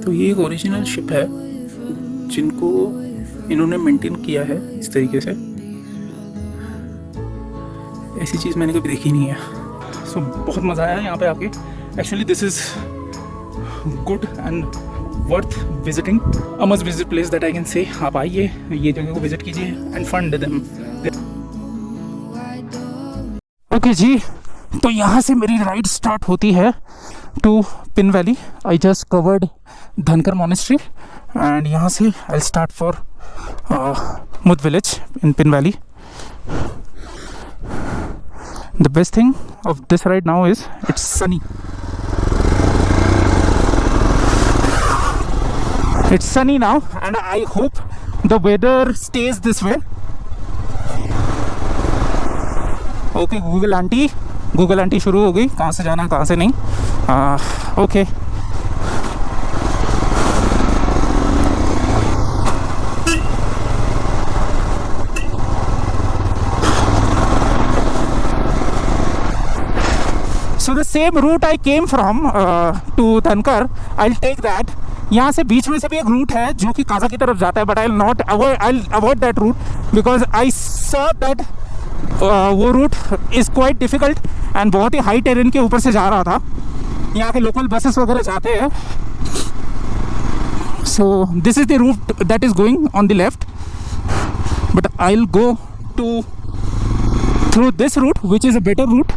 तो ये एक ओरिजिनल शिप है जिनको इन्होंने मेंटेन किया है इस तरीके से। ऐसी चीज़ मैंने कभी देखी नहीं है। सो बहुत मज़ा आया यहाँ पे आके। Actually this is good and worth visiting, a must visit place that I can say. आप आइए, ये जगह को विजिट कीजिए एंड फंड देम। ओके जी, तो यहाँ से मेरी राइड स्टार्ट होती है to Pin valley. I just covered Dhankar monastery and यहाँ से I start for Mud village in Pin valley. The best thing of this ride now is it's sunny. It's sunny now and I hope the weather stays this way. Okay, Google aunty शुरू हो गई, कहाँ से जाना कहाँ से नहीं। Okay So the same route I came from to Dhankar, I'll take that. यहाँ से बीच में से भी एक रूट है जो कि काजा की तरफ जाता है, but I'll avoid that route because I saw that वो root is quite difficult and बहुत ही हाई टेरेन के ऊपर से जा रहा था। यहाँ के लोकल बसेस वगैरह जाते हैं। So this is the route that is going on the left, but I'll go through this route which is a better route.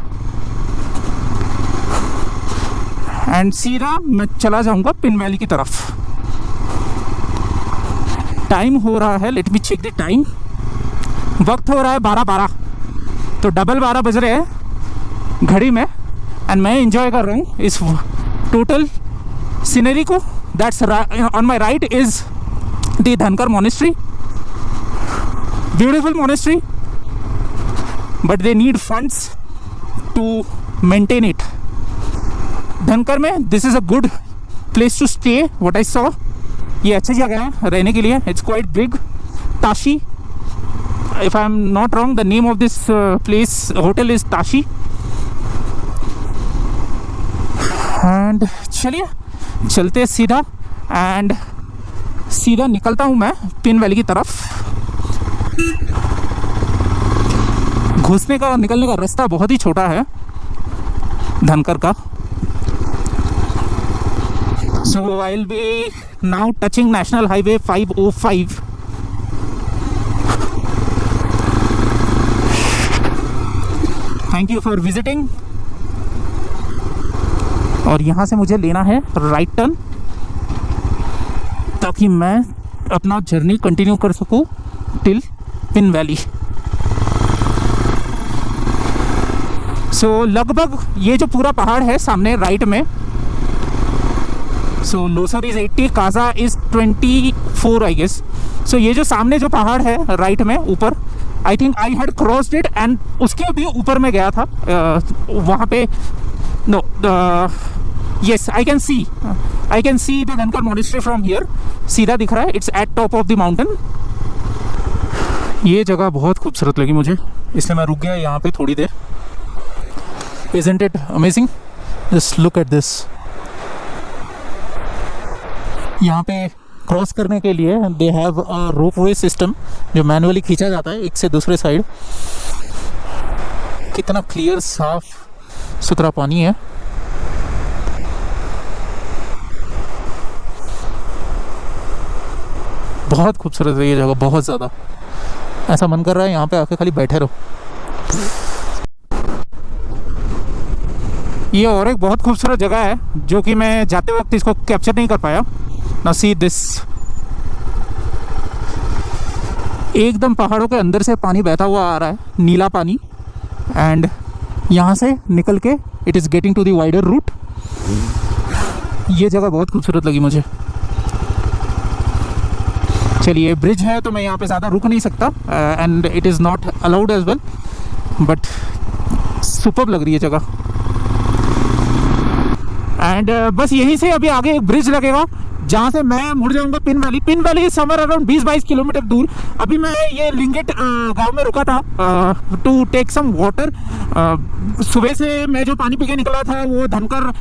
And सीधा मैं चला जाऊंगा पिन वैली की तरफ। टाइम हो रहा है, let me check the time. वक्त हो रहा है 12:12, तो डबल 12 बज रहे हैं घड़ी में एंड मैं एंजॉय कर रहा हूँ इस टोटल सीनरी को। That's on my right is the Dhankar monastery, beautiful monastery, but they need funds to maintain it. Dhankar में this is a good place to stay, what I saw. ये अच्छी जगह है रहने के लिए। It's quite big. Tashi, if I am not wrong, the name of this place hotel is Tashi. And चलिए चलते सीधा एंड सीधा निकलता हूँ मैं पिन वैली की तरफ। घुसने का और निकलने का रास्ता बहुत ही छोटा है धनकर का। So I'll be now touching National Highway 505. Thank you for visiting. और यहाँ से मुझे लेना है राइट टर्न ताकि मैं अपना जर्नी कंटिन्यू कर सकूँ टिल पिन वैली। सो लगभग ये जो पूरा पहाड़ है सामने राइट में, so Losar is 80, Kaza is 24 I guess. So ये जो सामने जो पहाड़ है राइट में ऊपर, I think I had crossed it and उसके भी ऊपर में गया था। वहाँ पे no, yes I can see the Dhankar monastery from here. सीधा दिख रहा है, it's at top of the mountain. ये जगह बहुत खूबसूरत लगी मुझे, इसलिए मैं रुक गया यहाँ पे थोड़ी देर। Isn't it amazing? Just look at this. यहाँ पे क्रॉस करने के लिए they have a ropeway system जो मैनुअली खींचा जाता है एक से दूसरे साइड। कितना क्लियर साफ सुथरा पानी है। बहुत खूबसूरत है ये जगह, बहुत ज़्यादा। ऐसा मन कर रहा है यहाँ पे आके खाली बैठे रहो। ये और एक बहुत खूबसूरत जगह है जो कि मैं जाते वक्त इसको कैप्चर नहीं कर पाया। Now see this, एकदम पहाड़ों के अंदर से पानी बहता हुआ आ रहा है, नीला पानी। एंड यहाँ से निकल के it is getting to the wider route. ये जगह बहुत खूबसूरत लगी मुझे। चलिए, ब्रिज है तो मैं यहाँ पे ज़्यादा रुक नहीं सकता and it is not allowed as well, but superb लग रही है जगह। एंड बस यहीं से अभी आगे एक ब्रिज लगेगा जहाँ से मैं मुड़ जाऊंगा pin valley. Pin valley summer around 20-22 kilometre दूर। अभी मैं ये लिंगेट गांव में रुका था टू टेक सम वाटर। सुबह से मैं जो पानी पी के निकला था वो धनकर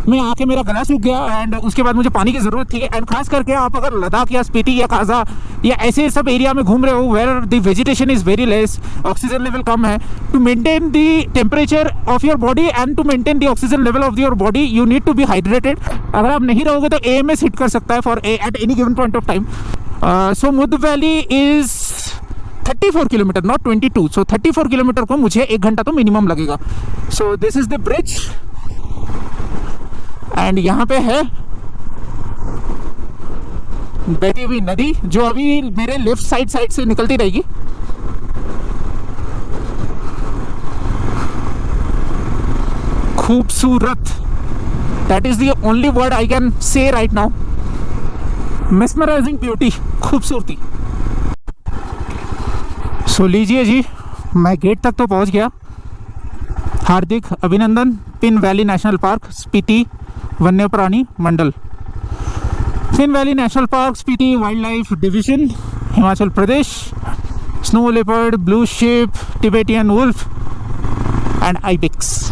में आके मेरा गला सूख गया एंड उसके बाद मुझे पानी की ज़रूरत थी। एंड खास करके आप अगर लद्दाख या स्पीति या काजा या ऐसे सब एरिया में घूम रहे हो where the vegetation is very less, oxygen level कम है, to maintain the temperature of your body and to maintain the oxygen level of your body you need to be hydrated. अगर आप नहीं रहोगे तो AMS हिट कर सकता है for at any given point of time. So Mud valley is 34 kilometre not 22, so 34 kilometre को मुझे 1 घंटा तो मिनिमम लगेगा। So this is the bridge and यहाँ पे है बहती हुई नदी जो अभी मेरे लेफ्ट साइड से निकलती रहेगी। खूबसूरत, that is the only word I can से राइट नाउ। मेस्मराइजिंग ब्यूटी, खूबसूरती। सो लीजिए जी, मैं गेट तक तो पहुंच गया। हार्दिक अभिनंदन, Pin valley national park, Spiti वन्य प्राणी मंडल। Pin valley national park, Spiti wildlife division, Himachal Pradesh. Snow leopard, blue sheep, Tibetan wolf and ibex,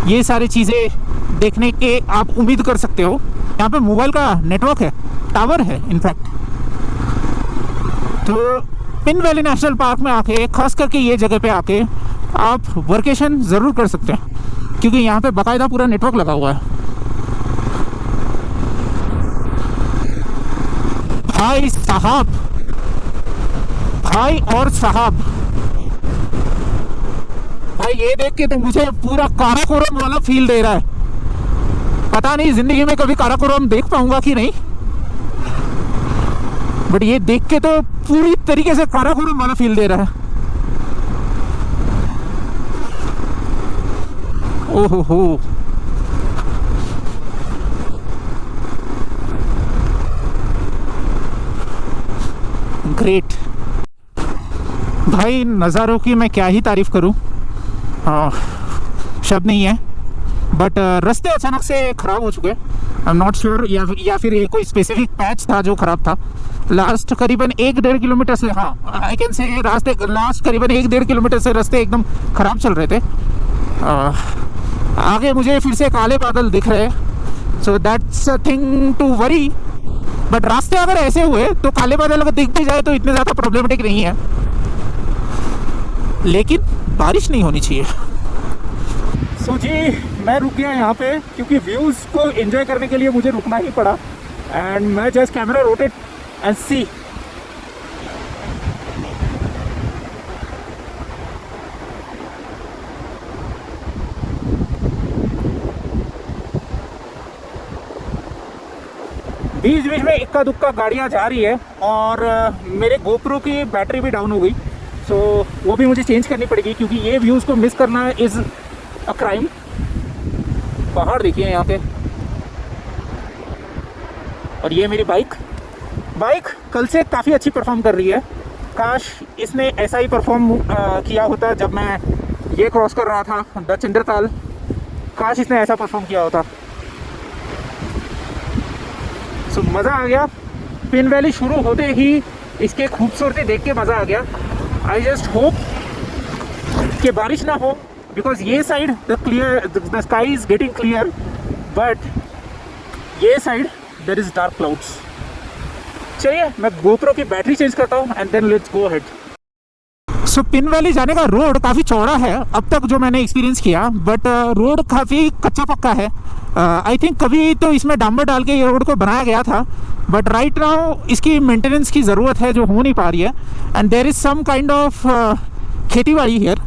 ये सारी चीज़ें देखने के आप उम्मीद कर सकते हो। यहाँ पे मोबाइल का नेटवर्क है, टावर है इनफैक्ट। तो पिन वैली नेशनल पार्क में आके, खास करके ये जगह पे आके आप वर्केशन ज़रूर कर सकते हैं क्योंकि यहाँ पे बाकायदा पूरा नेटवर्क लगा हुआ है। भाई साहब, भाई और साहब, भाई ये देख के तो मुझे पूरा काराकोरम वाला फील दे रहा है। पता नहीं जिंदगी में कभी काराकोरम देख पाऊंगा कि नहीं, बट ये देख के तो पूरी तरीके से काराकोरम वाला फील दे रहा है। ओहो हो, ग्रेट। भाई नज़ारों की मैं क्या ही तारीफ करूं, शब्द नहीं है। बट रास्ते अचानक से ख़राब हो चुके हैं। आई एम नॉट श्योर, या फिर ये कोई स्पेसिफिक पैच था जो ख़राब था। लास्ट करीबन 1-1.5 किलोमीटर से, हाँ आई कैन से रास्ते लास्ट करीबन 1-1.5 किलोमीटर से रास्ते एकदम ख़राब चल रहे थे। आगे मुझे फिर से काले बादल दिख रहे हैं, so that's a thing to worry. But रास्ते अगर ऐसे हुए तो काले बादल अगर दिख भी जाए तो इतने ज़्यादा प्रॉब्लमेटिक नहीं है, लेकिन बारिश नहीं होनी चाहिए। सो जी, मैं रुक गया यहाँ पे क्योंकि व्यूज़ को एंजॉय करने के लिए मुझे रुकना ही पड़ा। एंड मैं जस्ट कैमरा रोटेट एंड सी, बीच बीच में इक्का दुक्का गाड़ियाँ जा रही है और मेरे गोप्रो की बैटरी भी डाउन हो गई। सो वो भी मुझे चेंज करनी पड़ेगी क्योंकि ये व्यूज़ को मिस करना इज़ अ क्राइम। पहाड़ देखिए यहाँ पे, और ये मेरी बाइक कल से काफ़ी अच्छी परफॉर्म कर रही है। काश इसने ऐसा ही परफॉर्म किया होता जब मैं ये क्रॉस कर रहा था द चंद्रताल। काश इसने ऐसा परफॉर्म किया होता। सो मज़ा आ गया। पिन वैली शुरू होते ही इसके खूबसूरती देख के मज़ा आ गया। आई जस्ट होप कि बारिश ना हो बिकॉज ये side the sky is getting clear, but ये side there is dark clouds. चलिए मैं गोप्रो की बैटरी चेंज करता हूँ and then let's go ahead. So Pin valley जाने का रोड काफ़ी चौड़ा है अब तक जो मैंने एक्सपीरियंस किया, बट रोड काफ़ी कच्चा पक्का है। आई थिंक कभी तो इसमें डांबर डाल के ये रोड को बनाया गया था, बट राइट नाउ इसकी मेंटेनेंस की ज़रूरत है जो हो नहीं पा रही है। And there is some kind of खेती बाड़ी हियर।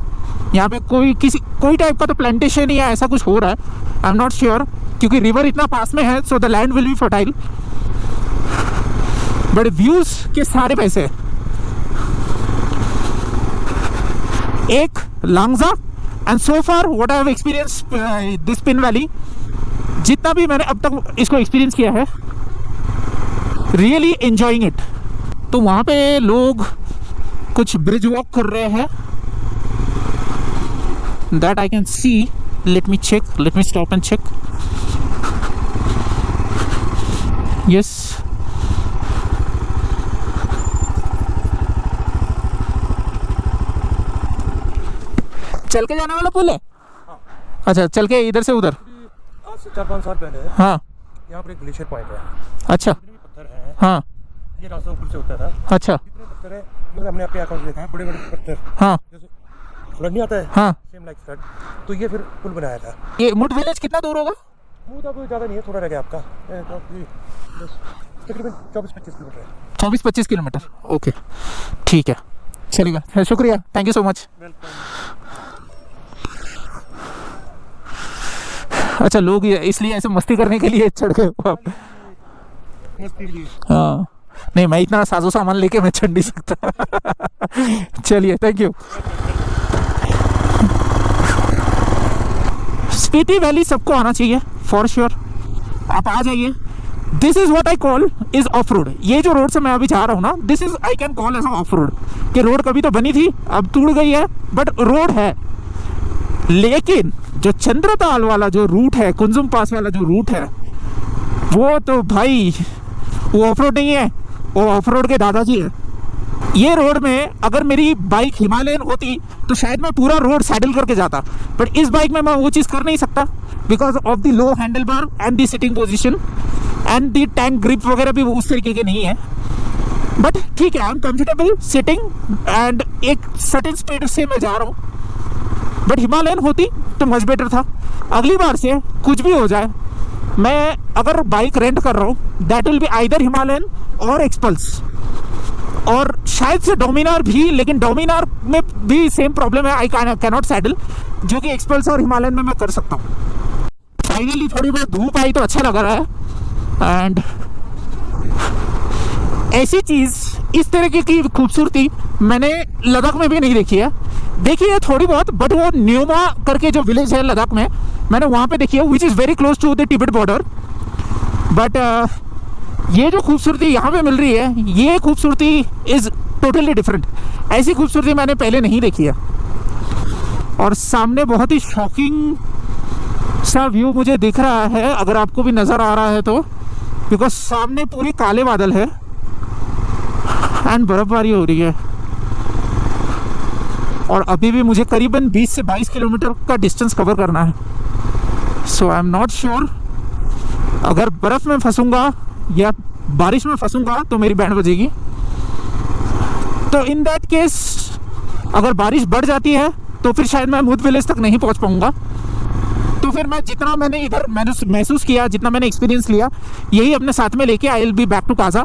यहाँ पे कोई टाइप का तो प्लांटेशन या ऐसा कुछ हो रहा है, आई एम नॉट श्योर क्योंकि रिवर इतना पास में है, so the land will be fertile. But views के सारे पैसे एक Langza and so far what I have experience this pin valley, जितना भी मैंने अब तक इसको एक्सपीरियंस किया है, रियली एंजॉइंग इट। तो वहाँ पे लोग कुछ ब्रिज वॉक कर रहे हैं, that I can see. Let me stop and check. Yes, चल के जाने वाला पुल है। अच्छा, चल के इधर से उधर। से 4-5 साल पहले हाँ यहाँ पर एक ग्लेशियर पॉइंट है। अच्छा जितने भी पत्थर हैं, हाँ ये रास्ता ऊपर से होता था। अच्छा जितने पत्थर है मतलब हमने अपने आंखों से देखा है, बड़े बड़े पत्थर हाँ जैसे फ्लड नहीं आता है, हाँ। Same like flood. तो ये फिर पुल बनाया था। ये मुड विलेज कितना दूर होगा? मुँह तो ज़्यादा नहीं है, थोड़ा रह गया आपका, तकरीबन 24-25 किलोमीटर है। 24-25 किलोमीटर, ओके ठीक है, चलेगा, शुक्रिया, थैंक यू सो मच। अच्छा, लोग इसलिए ऐसे मस्ती करने के लिए चढ़ गए हो आप? हाँ नहीं, मैं इतना साजो सामान लेके मैं चढ़ नहीं सकता। चलिए, थैंक यू। स्पीति वैली सबको आना चाहिए फॉर श्योर, आप आ जाइए। This is what I call is of road. ये जो रोड से मैं अभी जा रहा हूँ ना, this is I can call edge of road. कि रोड कभी तो बनी थी, अब टूट गई है, बट रोड है। लेकिन जो चंद्रताल वाला जो रूट है, कुंजुम पास वाला जो रूट है, वो तो भाई वो ऑफ रोड नहीं है, वो ऑफ रोड के दादाजी है। ये रोड में अगर मेरी बाइक हिमालयन होती तो शायद मैं पूरा रोड सैडल करके जाता, बट इस बाइक में मैं वो चीज़ कर नहीं सकता because of the low handle bar and the sitting position and the tank grip वगैरह भी उस तरीके के नहीं है। बट ठीक है, I am comfortable sitting and एक सर्टेन स्पीड से मैं जा रहा हूँ। बट हिमालयन होती तो मच बेटर था। अगली बार से कुछ भी हो जाए, मैं अगर बाइक रेंट कर रहा हूँ that will be either Himalayan और एक्सपल्स, और शायद से डोमिनार भी, लेकिन डोमिनार में भी सेम प्रॉब्लम है, आई कैन नॉट सैडल, जो कि एक्सपल्स और हिमालयन में मैं कर सकता हूँ। फाइनली थोड़ी बहुत धूप आई तो अच्छा लग रहा है। एंड ऐसी चीज़, इस तरीके की खूबसूरती मैंने लद्दाख में भी नहीं देखी है। देखी है थोड़ी बहुत, बट वो न्योमा करके जो विलेज है लद्दाख में, मैंने वहाँ पे देखी है, which is very close to the Tibet border. बट ये जो खूबसूरती यहाँ पे मिल रही है, ये खूबसूरती इज़ टोटली डिफरेंट। ऐसी खूबसूरती मैंने पहले नहीं देखी है। और सामने बहुत ही शॉकिंग सा व्यू मुझे दिख रहा है, अगर आपको भी नज़र आ रहा है तो, बिकॉज सामने पूरे काले बादल है एंड बर्फबारी हो रही है। और अभी भी मुझे करीबन 20 से 22 किलोमीटर का डिस्टेंस कवर करना है। सो आई एम नॉट श्योर, अगर बर्फ़ में फंसूंगा या बारिश में फंसूंगा तो मेरी बैंड बजेगी। तो इन दैट केस अगर बारिश बढ़ जाती है तो फिर शायद मैं मुद विलेज तक नहीं पहुंच पाऊंगा। तो फिर मैं जितना मैंने इधर महसूस किया, जितना मैंने एक्सपीरियंस लिया, यही अपने साथ में लेके I will be back to Kaza.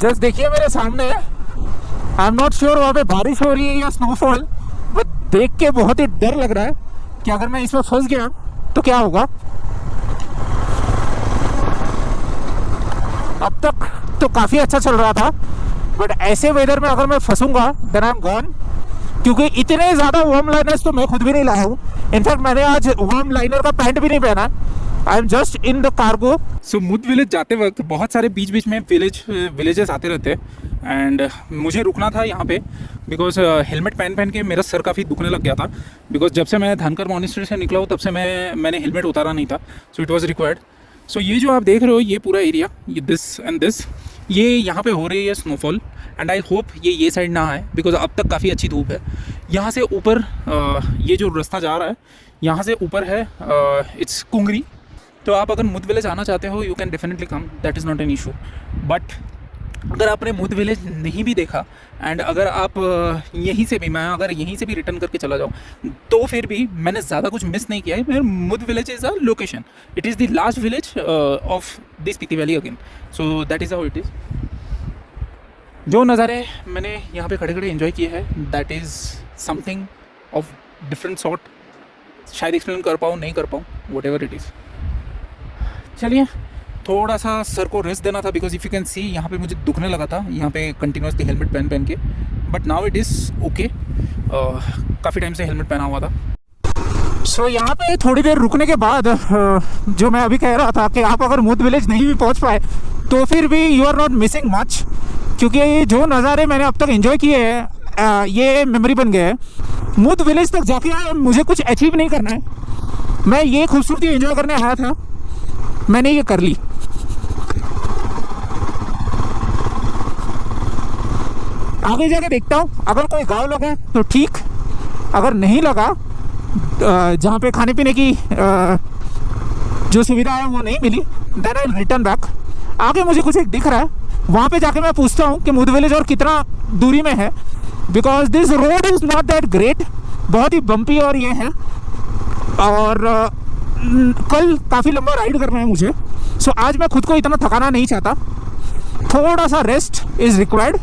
Just देखिए मेरे सामने, आई एम नॉट श्योर वहाँ पे बारिश हो रही है या स्नोफॉल, बट देख के बहुत ही डर लग रहा है कि अगर मैं इसमें फंस गया तो क्या होगा। अब तक तो काफ़ी अच्छा चल रहा था, बट ऐसे वेदर में अगर मैं फंसूंगा देन आई एम गॉन, क्योंकि इतने ज़्यादा वार्म लाइनर्स तो मैं खुद भी नहीं लाया हूँ। इनफैक्ट मैंने आज वार्म लाइनर का पैंट भी नहीं पहना, I am just in the cargo. So Mud village जाते वक्त बहुत सारे बीच बीच में विलेजेस आते रहते हैं एंड मुझे रुकना था यहाँ पे बिकॉज हेलमेट पहन के मेरा सर काफ़ी दुखने लग गया था, बिकॉज जब से मैं धनकर मॉनेस्ट्री से निकला हूँ तब से मैंने हेलमेट उतारा नहीं था, सो इट वॉज रिक्वायर्ड। सो ये जो आप देख रहे हो ये पूरा एरिया, ये दिस एंड दिस, ये यहाँ पे हो रही है स्नोफॉल एंड आई होप ये साइड ना आए बिकॉज अब तक काफ़ी अच्छी धूप है। यहाँ से ऊपर ये जो रास्ता जा रहा है यहाँ से ऊपर है इट्स कुंगरी। तो आप अगर मुद विलेज आना चाहते हो you can definitely come, that is not an issue. But अगर आपने मुद विलेज नहीं भी देखा एंड अगर आप यहीं से भी, मैं अगर यहीं से भी रिटर्न करके चला जाऊँ तो फिर भी मैंने ज़्यादा कुछ मिस नहीं किया है। मुद village is a location, it is the last village of the Spiti valley again, so that is how it is. जो नज़ारे मैंने यहाँ पे खड़े खड़े एंजॉय किए हैं that is something of different sort, शायद एक्सप्लेन कर पाऊँ नहीं कर पाऊँ, वट एवर इट इज़। चलिए, थोड़ा सा सर को रेस्ट देना था because if you can see यहाँ पे मुझे दुखने लगा था यहाँ पे कंटिन्यूसली हेलमेट पहन के, but now it is okay. काफ़ी टाइम से हेलमेट पहना हुआ था। सो यहाँ पे थोड़ी देर रुकने के बाद जो मैं अभी कह रहा था कि आप अगर मुद विलेज नहीं भी पहुँच पाए तो फिर भी you are not missing much, क्योंकि जो नज़ारे मैंने अब तक एंजॉय किए हैं ये मेमोरी बन गए हैं। मुद विलेज तक जाके मुझे कुछ अचीव नहीं करना है, मैं ये खूबसूरती एंजॉय करने आया था, मैंने ये कर ली। आगे जाके देखता हूँ, अगर कोई गाँव लगा तो ठीक, अगर नहीं लगा जहाँ पे खाने पीने की जो सुविधा है वो नहीं मिली। Then I return back. आगे मुझे कुछ एक दिख रहा है, वहाँ पे जाके मैं पूछता हूँ कि मुद विलेज और कितना दूरी में है, because this road is not that great, बहुत ही बम्पी और ये है, और कल काफ़ी लंबा राइड करना है मुझे। सो आज मैं खुद को इतना थकाना नहीं चाहता, थोड़ा सा रेस्ट इज़ रिक्वायर्ड।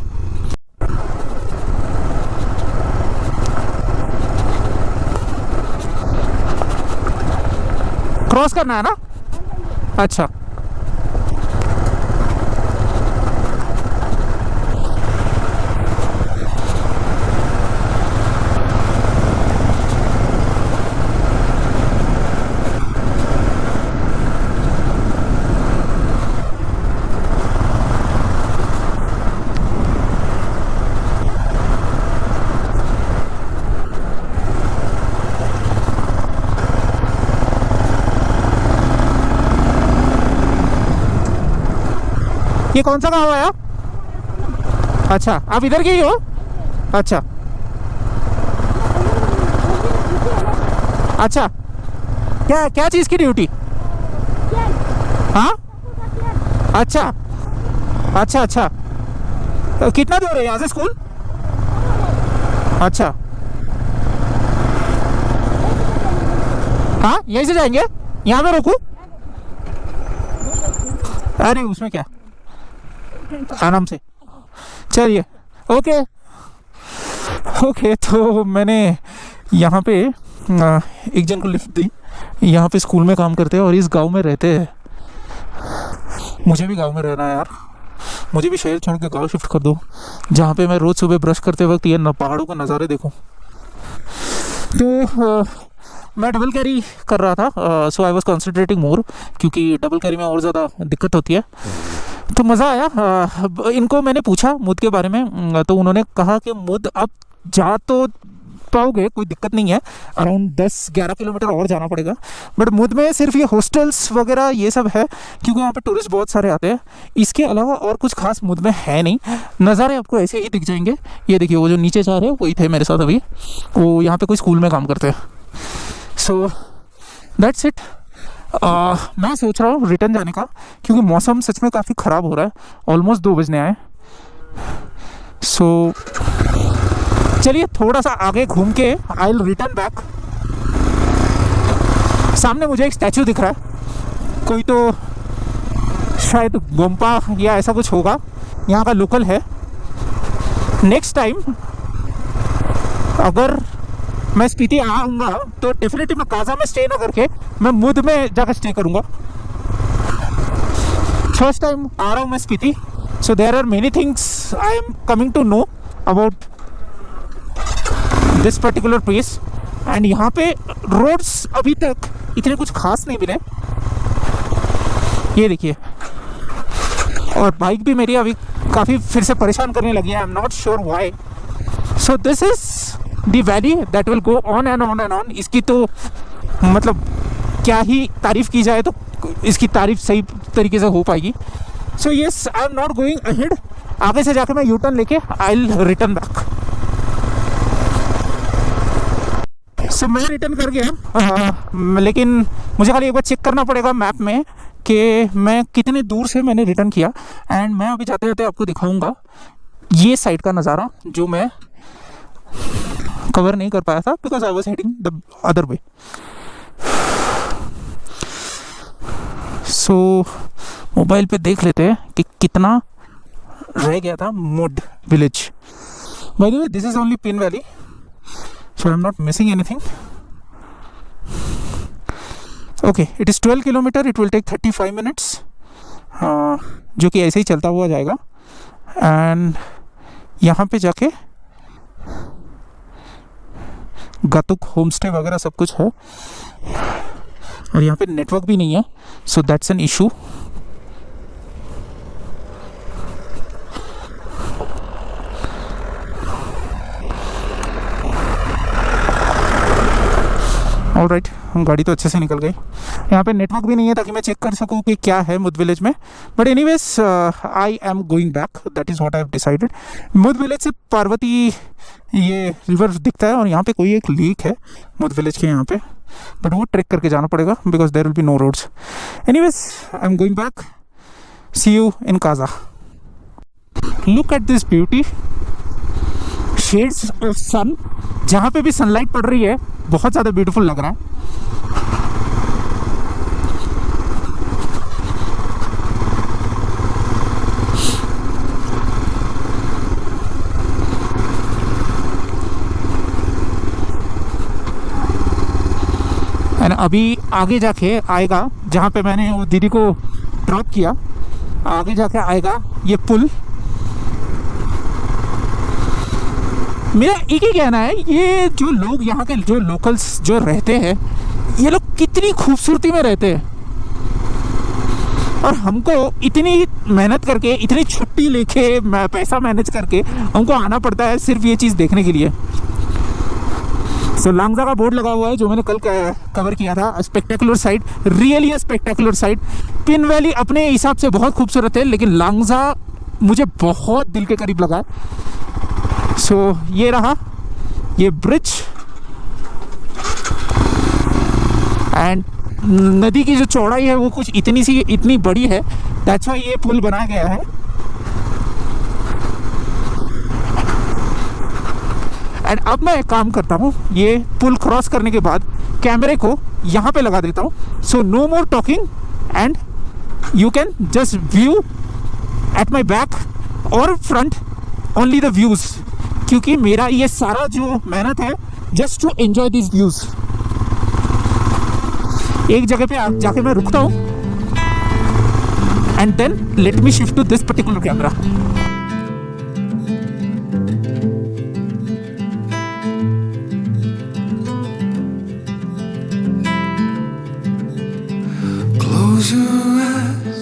क्रॉस करना है ना? अच्छा, ये कौन सा गाँव है आप? अच्छा, आप इधर के ही हो? अच्छा अच्छा, क्या क्या चीज़ की ड्यूटी? हाँ, अच्छा अच्छा अच्छा। तो कितना दूर है यहाँ से स्कूल? अच्छा, हाँ यहीं से जाएंगे? यहाँ पे रोकूं? अरे उसमें क्या, आराम से चलिए। ओके ओके, तो मैंने यहाँ पे एक जन को लिफ्ट दी, यहाँ पे स्कूल में काम करते हैं और इस गांव में रहते हैं। मुझे भी गांव में रहना है यार, मुझे भी शहर छोड़ के गांव शिफ्ट कर दो, जहाँ पे मैं रोज़ सुबह ब्रश करते वक्त ये पहाड़ों का नज़ारे देखूँ। तो मैं डबल कैरी कर रहा था, सो आई वॉज कॉन्सेंट्रेटिंग मोर, क्योंकि डबल कैरी में और ज़्यादा दिक्कत होती है। तो मज़ा आया। इनको मैंने पूछा मुद के बारे में, तो उन्होंने कहा कि मुद आप जा तो पाओगे, कोई दिक्कत नहीं है, अराउंड 10-11 किलोमीटर और जाना पड़ेगा, बट मुद में सिर्फ ये हॉस्टल्स वगैरह ये सब है, क्योंकि वहाँ पे टूरिस्ट बहुत सारे आते हैं। इसके अलावा और कुछ खास मुद में है नहीं। नज़ारे आपको ऐसे ही दिख जाएंगे। ये देखिए, वो जो नीचे जा रहे हैं वही थे मेरे साथ अभी, वो यहाँ पे कोई स्कूल में काम करते हैं। So that's it. मैं सोच रहा हूँ रिटर्न जाने का, क्योंकि मौसम सच में काफ़ी ख़राब हो रहा है, ऑलमोस्ट 2 बजने आए। सो चलिए थोड़ा सा आगे घूम के आई विल रिटर्न बैक। सामने मुझे एक स्टैचू दिख रहा है, कोई तो शायद गोम्पा या ऐसा कुछ होगा, यहाँ का लोकल है। नेक्स्ट टाइम अगर मैं स्पीति आऊँगा तो डेफिनेटली मैं काजा में स्टे ना करके मैं मुद में जाकर स्टे करूँगा। फर्स्ट टाइम आ रहा हूँ मैं Spiti, so there are many things I am coming to know about this particular place. And यहाँ पे रोड्स अभी तक इतने कुछ खास नहीं मिले, ये देखिए। और बाइक भी मेरी अभी काफ़ी फिर से परेशान करने लगी है, आई am not sure why. So this is the valley that will go on and on and on. इसकी तो मतलब क्या ही तारीफ़ की जाए, तो इसकी तारीफ़ सही तरीके से हो पाएगी। So yes, I am not going ahead. आगे से जाके मैं यू टर्न लेके आई विल रिटर्न बैक। सो मैं रिटर्न कर गया, लेकिन मुझे खाली एक बार चेक करना पड़ेगा मैप में कि मैं कितने दूर से मैंने रिटर्न किया। एंड मैं अभी जाते जाते आपको दिखाऊंगा ये साइड का नज़ारा, जो मैं कवर नहीं कर पाया था because I was heading the other way. So mobile पे देख लेते हैं कि कितना रह गया था मुड village. By the way, this is only pin valley, so I'm not missing anything. Okay, it is 12 kilometer, it will take 35 minutes, जो कि ऐसे ही चलता हुआ जाएगा। एंड यहाँ पे जाके गातुक होम स्टे वगैरह सब कुछ है, और यहाँ पे नेटवर्क भी नहीं है, so that's an issue. All right. गाड़ी तो अच्छे से निकल गई। यहाँ पे नेटवर्क भी नहीं है ताकि मैं चेक कर सकूँ कि क्या है मुद विलेज में। But anyways I am going back, that is what I have decided. मुद विलेज से पार्वती ये रिवर दिखता है और यहाँ पे कोई एक लेक है मुद विलेज के यहाँ पे, बट वो ट्रेक करके जाना पड़ेगा because there will be no roads. Anyways I am going back, see you in Kaza. Look at this beauty, shades of sun, जहाँ पे भी सनलाइट पड़ रही है बहुत ज़्यादा ब्यूटीफुल लग रहा है। एंड अभी आगे जाके आएगा, जहाँ पे मैंने वो दीदी को ड्रॉप किया, आगे जाके आएगा ये पुल। मेरा एक ही कहना है, ये जो लोग यहाँ के जो लोकल्स जो रहते हैं, ये लोग कितनी खूबसूरती में रहते हैं और हमको इतनी मेहनत करके, इतनी छुट्टी लेके, पैसा मैनेज करके हमको आना पड़ता है सिर्फ ये चीज़ देखने के लिए। सो लांगजा का बोर्ड लगा हुआ है जो मैंने कल कवर किया था, spectacular site, really spectacular site. Pin valley अपने हिसाब से बहुत खूबसूरत है, लेकिन लांगजा मुझे बहुत दिल के करीब लगा। सो ये रहा ये ब्रिज, एंड नदी की जो चौड़ाई है वो कुछ इतनी बड़ी है, दैट्स व्हाई ये पुल बनाया गया है। एंड अब मैं एक काम करता हूँ, ये पुल क्रॉस करने के बाद कैमरे को यहाँ पे लगा देता हूँ, so no more talking and you can just view at my back और फ्रंट ओनली द व्यूज़, क्योंकि मेरा ये सारा जो मेहनत है just to enjoy this views. एक जगह पे जाके मैं रुकता हूँ and then let me shift to this particular camera. Close your eyes,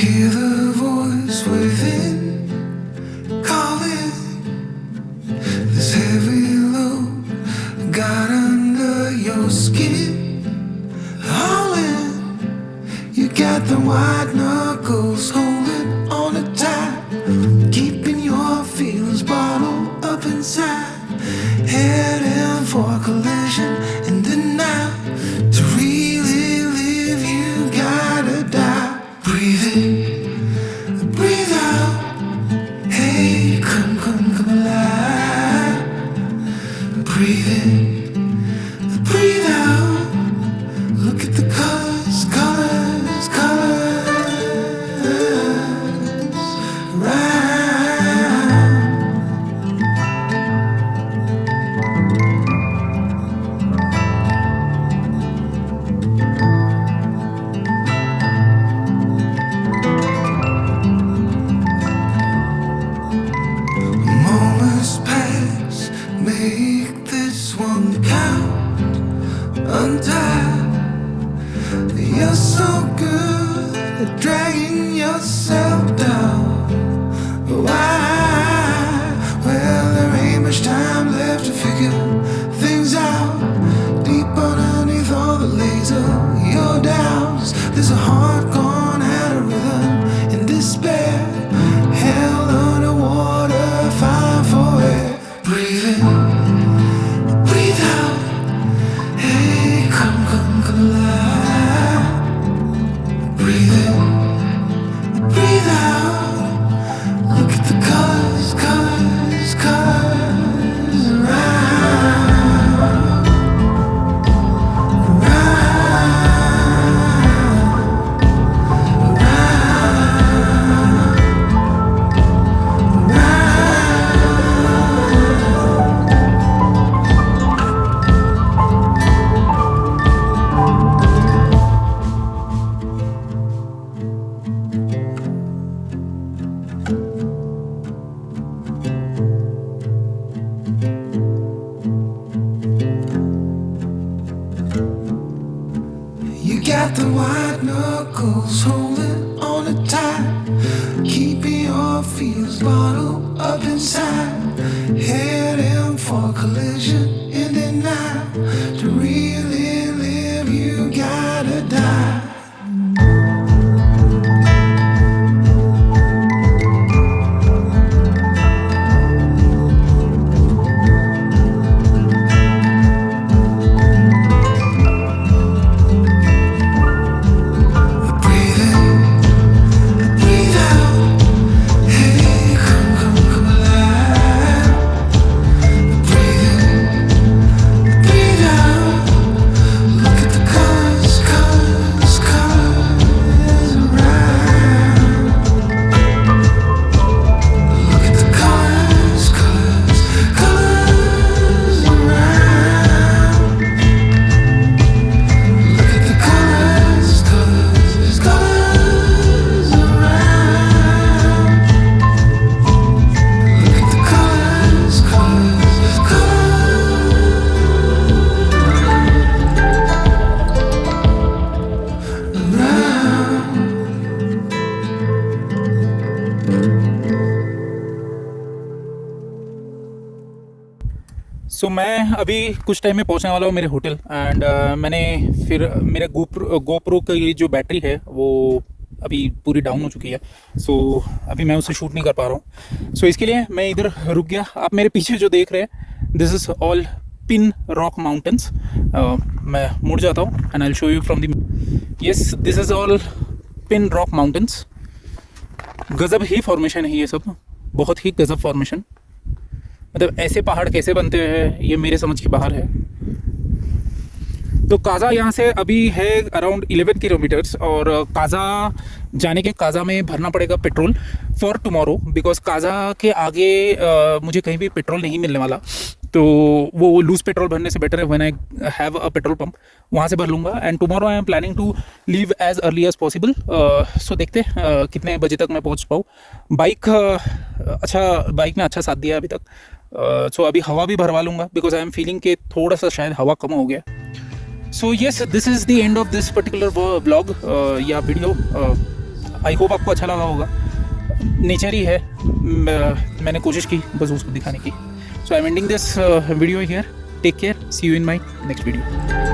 hear the voice within calling. This heavy load got under your skin, howling. You got the white knuckles holding on tight, keeping your feelings bottled up inside, heading for collision in the night. To really live, you gotta die. Breathe in, breathe out. Hey, come alive. Breathe in, breathe out. Look at the colors, colors, colors. Right. Moments pass, make this one count. Untie. You're so good at dragging yourself down. Why? Well, there ain't much time left to figure things out. Deep underneath all the laser, your doubts. There's a heart gone out of rhythm in despair, held underwater, fine for air. Breathe in, breathe out. Hey, come alive. Breathe in, breathe out. Look at the colors, colors, colors. Right, you got the white knuckles holding on tight, keeping your feels bottled up inside, heading for collision in the night. To really live, सो मैं अभी कुछ time में पहुंचने वाला हूँ मेरे hotel and मैंने फिर मेरा गोप्रो की जो बैटरी है वो अभी पूरी डाउन हो चुकी है। सो अभी मैं उसे शूट नहीं कर पा रहा हूँ। सो इसके लिए मैं इधर रुक गया। आप मेरे पीछे जो देख रहे हैं, this is all pin rock mountains. मैं मुड़ जाता हूँ and I will show you from the yes, this is all pin rock mountains. गज़ब ही फॉर्मेशन है ये सब, बहुत ही गज़ब फॉर्मेशन। मतलब ऐसे पहाड़ कैसे बनते हैं ये मेरे समझ के बाहर है। तो काज़ा यहाँ से अभी है अराउंड 11 किलोमीटर्स और काज़ा जाने के काज़ा में भरना पड़ेगा petrol for tomorrow, because Kaza के आगे मुझे कहीं भी पेट्रोल नहीं मिलने वाला। तो वो लूज़ पेट्रोल भरने से बेटर है when I have a petrol pump, वहाँ से भर लूँगा। And tomorrow I am planning to leave as early as possible. So देखते हैं कितने बजे तक मैं पहुँच पाऊँ। बाइक ने अच्छा साथ दिया अभी तक। सो अभी हवा भी भरवा लूँगा बिकॉज आई एम फीलिंग कि थोड़ा सा शायद हवा कम हो गया। So yes, this is the end of this particular blog या वीडियो। आई होप आपको अच्छा लगा होगा। नेचर ही है, मैंने कोशिश की बस उसको दिखाने की। So I am ending this video here. Take care, see you in my next video.